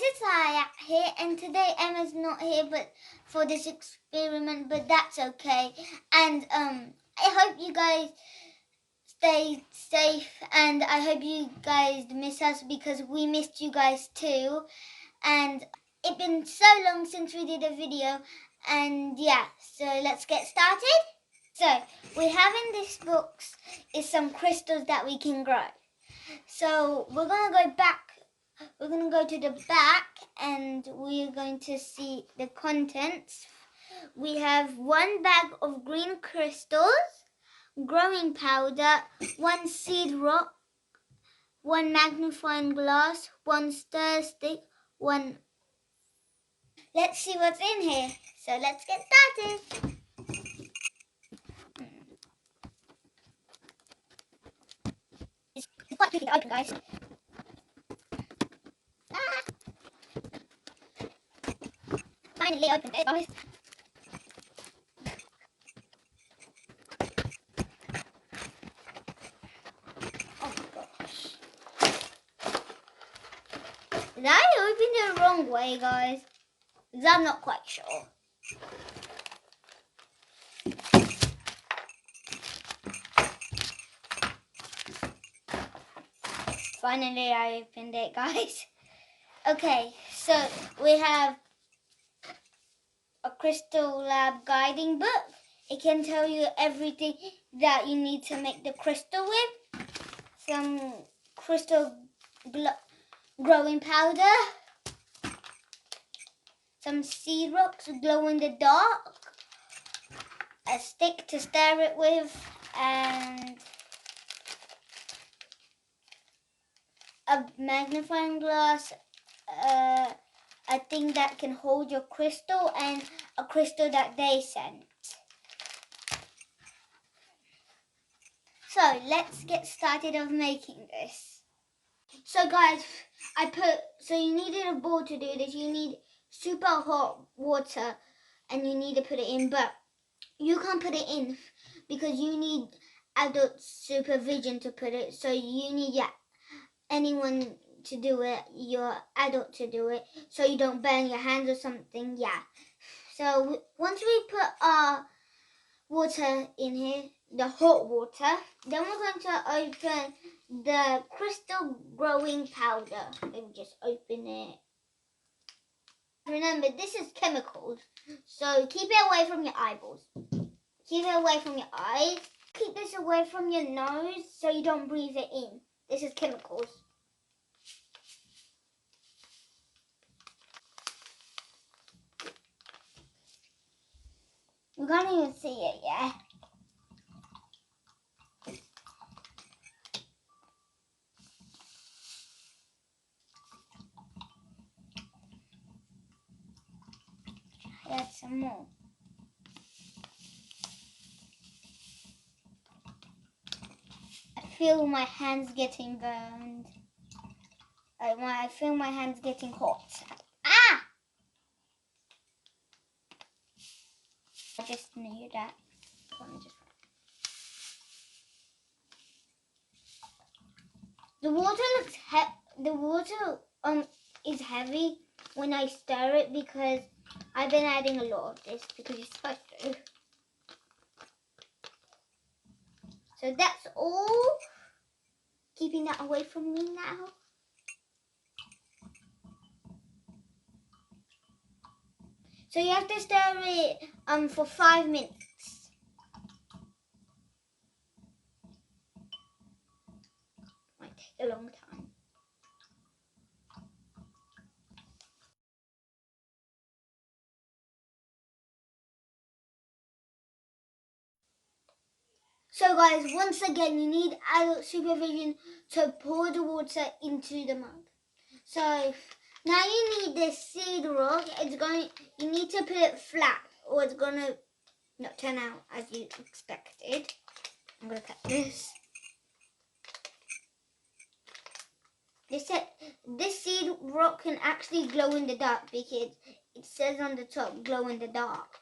it's Aya here, and today Emma's not here but for this experiment, but that's okay. And I hope you guys stay safe, and I hope you guys miss us because we missed you guys too. And it's been so long since we did a video, and yeah, so let's get started. So we have in this box is some crystals that we can grow. So we're gonna go back. We're going to go to the back and we're going to see the contents. We have 1 bag of green crystals, growing powder, 1 seed rock, 1 magnifying glass, 1 stir stick, 1... Let's see what's in here. So let's get started. It's quite tricky to open, guys. Finally opened it, guys. Did I open it the wrong way, guys? Because I'm not quite sure. Finally, I opened it, guys. Okay, so we have a Crystal Lab guiding book. It can tell you everything that you need to make the crystal with. Some crystal growing powder. Some seed rocks glow in the dark. A stick to stir it with. And a magnifying glass. A thing that can hold your crystal, and a crystal that they sent. So let's get started of making this. So guys, so you needed a bowl to do this. You need super hot water and you need to put it in, but you can't put it in because you need adult supervision to put it. So you need anyone to do it, your adult to do it, so you don't burn your hands or something. So once we put our water in here, the hot water, then we're going to open the crystal growing powder. Let me just open it. Remember, this is chemicals, so keep it away from your eyeballs. Keep it away from your eyes. Keep this away from your nose so you don't breathe it in. This is chemicals. You can't even see it, yeah? Add some more. I feel my hands getting burned. I feel my hands getting hot. Ah! I just knew that. The water is heavy when I stir it because I've been adding a lot of this because you're supposed to. So that's all. Keeping that away from me now. So you have to stir it for 5 minutes. Might take a long time. So guys, once again, you need adult supervision to pour the water into the mug. So now you need this seed rock. You need to put it flat or it's gonna not turn out as you expected. I'm gonna cut this. This seed rock can actually glow in the dark because it says on the top, glow in the dark.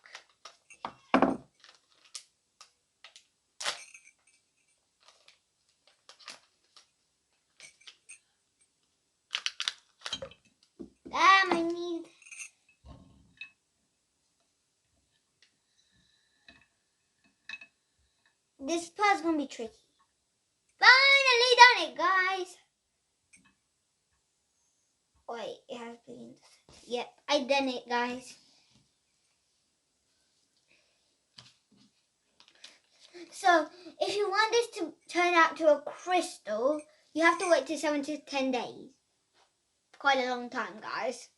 Damn, I need... This part's gonna be tricky. Finally done it, guys. Wait, it has been... Yep, I done it, guys. So, if you want this to turn out to a crystal, you have to wait till 7 to 10 days. Quite a long time, guys.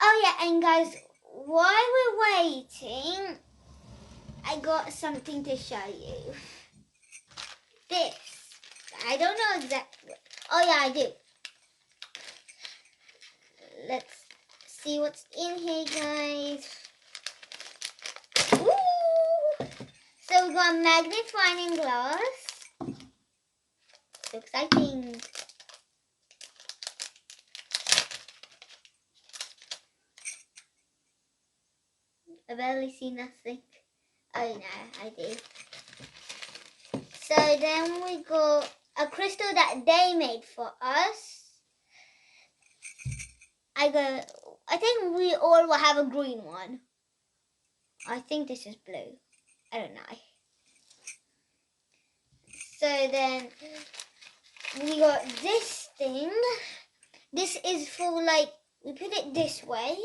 Oh yeah, and guys, while we're waiting, I got something to show you. This. I don't know exactly what. Oh yeah, I do. Let's see what's in here, guys. Ooh! So we got a magnifying glass. So exciting. I barely see nothing. Oh no, I do. So then we got a crystal that they made for us. I think we all will have a green one. I think this is blue. I don't know. So then we got this thing. This is for like, we put it this way.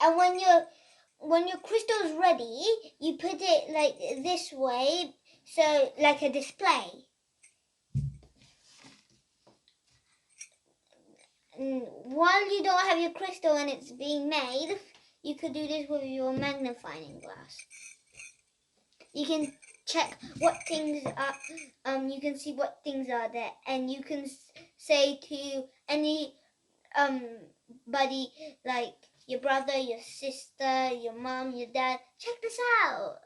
And when your crystal is ready, you put it like this way. So like a display. And while you don't have your crystal and it's being made, you could do this with your magnifying glass. You can check what things are, you can see what things are there, and you can say to any buddy, like your brother, your sister, your mom, your dad, check this out.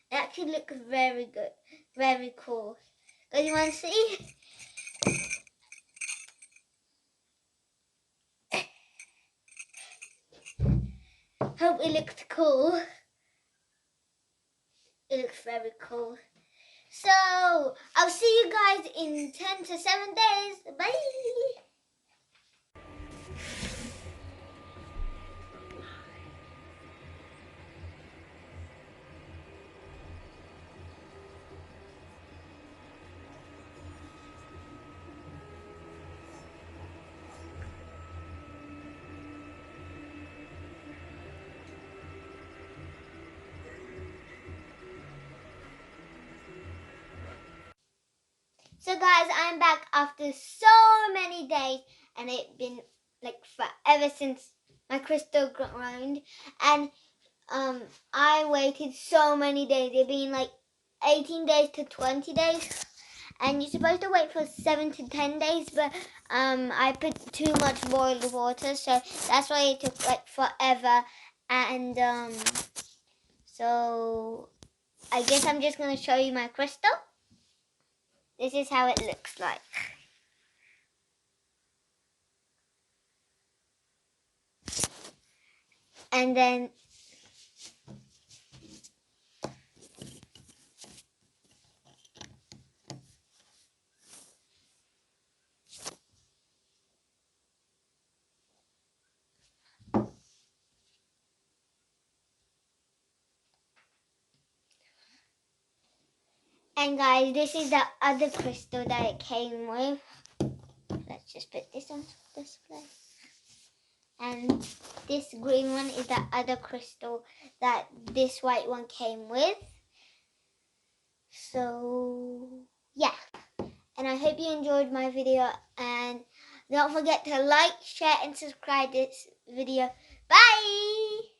It actually looks very good, very cool. Do you want to see? Hope it looked cool. It looks very cool. So, I'll see you guys in 10 to 7 days. Bye! So guys, I'm back after so many days, and it's been like forever since my crystal grown, and I waited so many days. It's been like 18 days to 20 days, and you're supposed to wait for 7 to 10 days, but I put too much boiled water, so that's why it took like forever. And so I guess I'm just gonna show you my crystal. This is how it looks like. And then guys, this is the other crystal that it came with. Let's just put this on display. And this green one is the other crystal that this white one came with. So, yeah. And I hope you enjoyed my video. And don't forget to like, share, and subscribe this video. Bye!